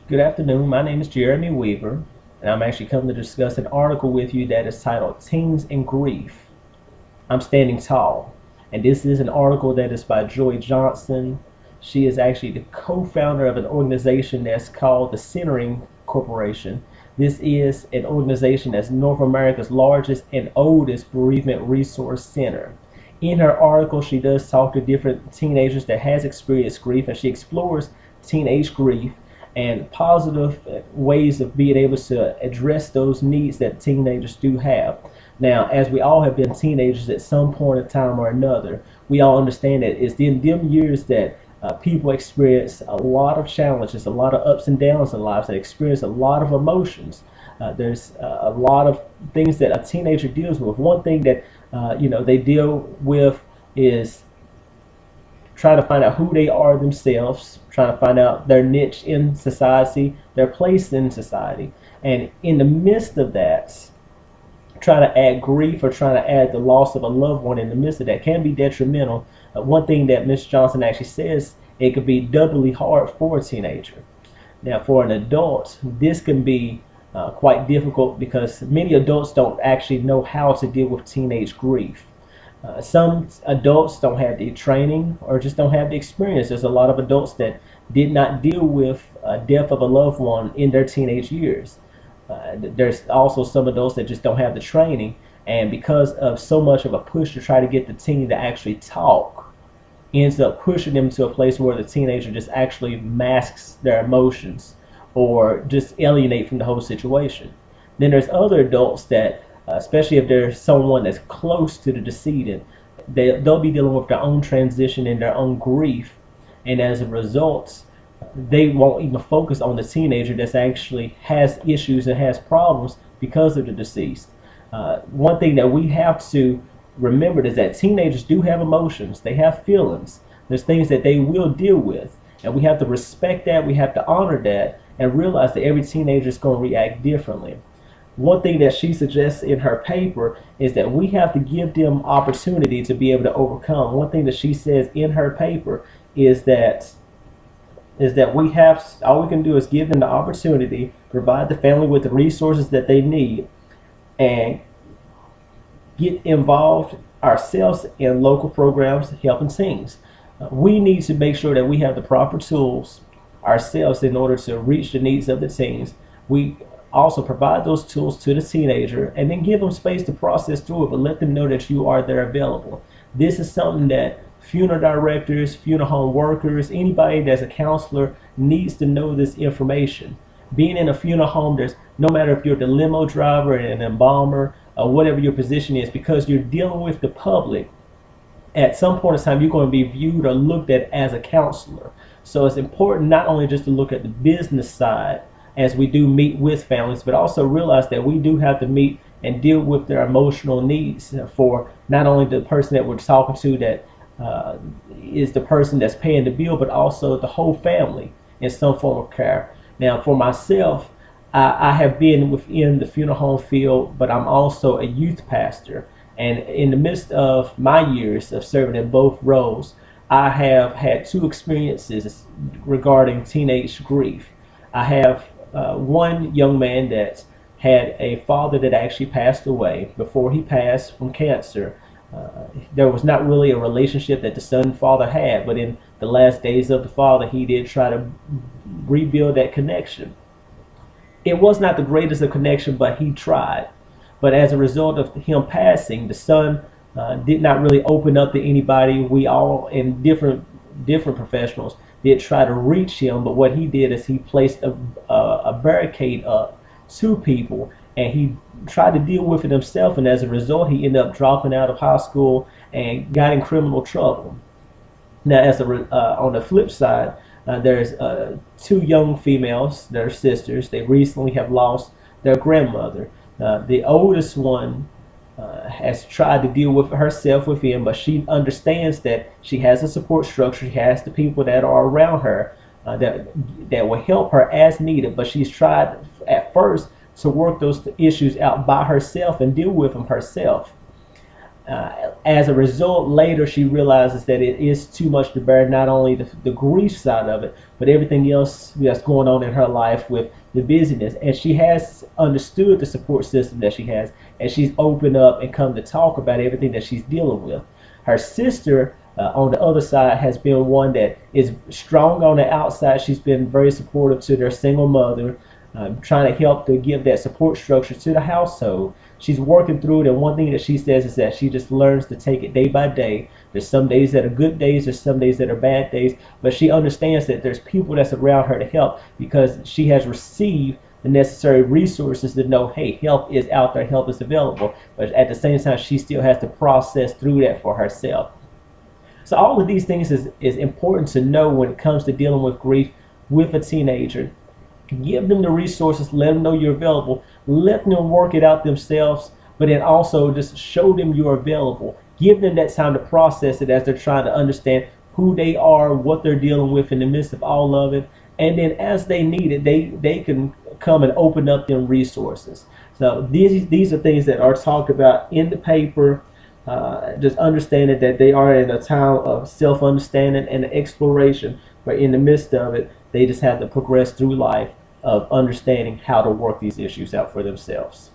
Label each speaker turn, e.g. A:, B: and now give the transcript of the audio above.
A: Good afternoon. My name is Jeremy Weaver, and I'm actually coming to discuss an article with you that is titled Teens in Grief. I'm Standing Tall. And this is an article that is by Joy Johnson. She is actually the co-founder of an organization that's called the Centering Corporation. This is an organization that's North America's largest and oldest bereavement resource center. In her article, she does talk to different teenagers that has experienced grief, and she explores teenage grief and positive ways of being able to address those needs that teenagers do have. Now, as we all have been teenagers at some point in time or another, we all understand that it's in them years that people experience a lot of challenges, a lot of ups and downs in lives, and experience a lot of emotions. There's a lot of things that a teenager deals with. One thing that they deal with is trying to find out who they are themselves, trying to find out their niche in society, their place in society. And in the midst of that, trying to add grief or trying to add the loss of a loved one in the midst of that can be detrimental. One thing that Ms. Johnson actually says, it could be doubly hard for a teenager. Now, for an adult, this can be quite difficult because many adults don't actually know how to deal with teenage grief. Some adults don't have the training or just don't have the experience. There's a lot of adults that did not deal with death of a loved one in their teenage years. There's also some adults that just don't have the training, and because of so much of a push to try to get the teen to actually talk, ends up pushing them to a place where the teenager just actually masks their emotions or just alienate from the whole situation. Then there's other adults that especially if there's someone that's close to the decedent, they'll be dealing with their own transition and their own grief, and as a result, they won't even focus on the teenager that actually has issues and has problems because of the deceased. One thing that we have to remember is that teenagers do have emotions, they have feelings, there's things that they will deal with, and we have to respect that, we have to honor that, and realize that every teenager is going to react differently. One thing that she suggests in her paper is that we have to give them opportunity to be able to overcome. One thing that she says in her paper is that all we can do is give them the opportunity, provide the family with the resources that they need, and get involved ourselves in local programs helping teens. We need to make sure that we have the proper tools ourselves in order to reach the needs of the teens. We also provide those tools to the teenager and then give them space to process through it, but let them know that you are there available. This is something that funeral directors, funeral home workers, anybody that's a counselor needs to know this information. Being in a funeral home, there's no matter if you're the limo driver, an embalmer, or whatever your position is, because you're dealing with the public, at some point in time you're going to be viewed or looked at as a counselor. So it's important not only just to look at the business side as we do meet with families, but also realize that we do have to meet and deal with their emotional needs for not only the person that we're talking to that is the person that's paying the bill, but also the whole family in some form of care. Now, for myself, I have been within the funeral home field, but I'm also a youth pastor. And in the midst of my years of serving in both roles, I have had two experiences regarding teenage grief. I have one young man that had a father that actually passed away. Before he passed from cancer, there was not really a relationship that the son and father had, but in the last days of the father, he did try to rebuild that connection. It was not the greatest of connection, but he tried. But as a result of him passing, the son did not really open up to anybody. We all, in different professionals, did try to reach him, but what he did is he placed a barricade up to people, and he tried to deal with it himself, and as a result he ended up dropping out of high school and got in criminal trouble. Now, on the flip side, there's two young females, they're sisters. They recently have lost their grandmother. The oldest one has tried to deal with herself with him, but she understands that she has a support structure. She has the people that are around her that will help her as needed, but she's tried at first to work those issues out by herself and deal with them herself. As a result, later she realizes that it is too much to bear, not only the grief side of it, but everything else that's going on in her life with the busyness. And she has understood the support system that she has, and she's opened up and come to talk about everything that she's dealing with. Her sister, on the other side, has been one that is strong on the outside. She's been very supportive to their single mother, trying to help to give that support structure to the household. She's working through it, and one thing that she says is that she just learns to take it day by day. There's some days that are good days, there's some days that are bad days, but she understands that there's people that's around her to help because she has received the necessary resources to know, hey, help is out there, help is available. But at the same time, she still has to process through that for herself. So all of these things is important to know when it comes to dealing with grief with a teenager. Give them the resources, let them know you're available, let them work it out themselves, but then also just show them you're available. Give them that time to process it as they're trying to understand who they are, what they're dealing with in the midst of all of it. And then as they need it, they can come and open up them resources. So these are things that are talked about in the paper. Just understanding that they are in a time of self-understanding and exploration, but in the midst of it, they just have to progress through life of understanding how to work these issues out for themselves.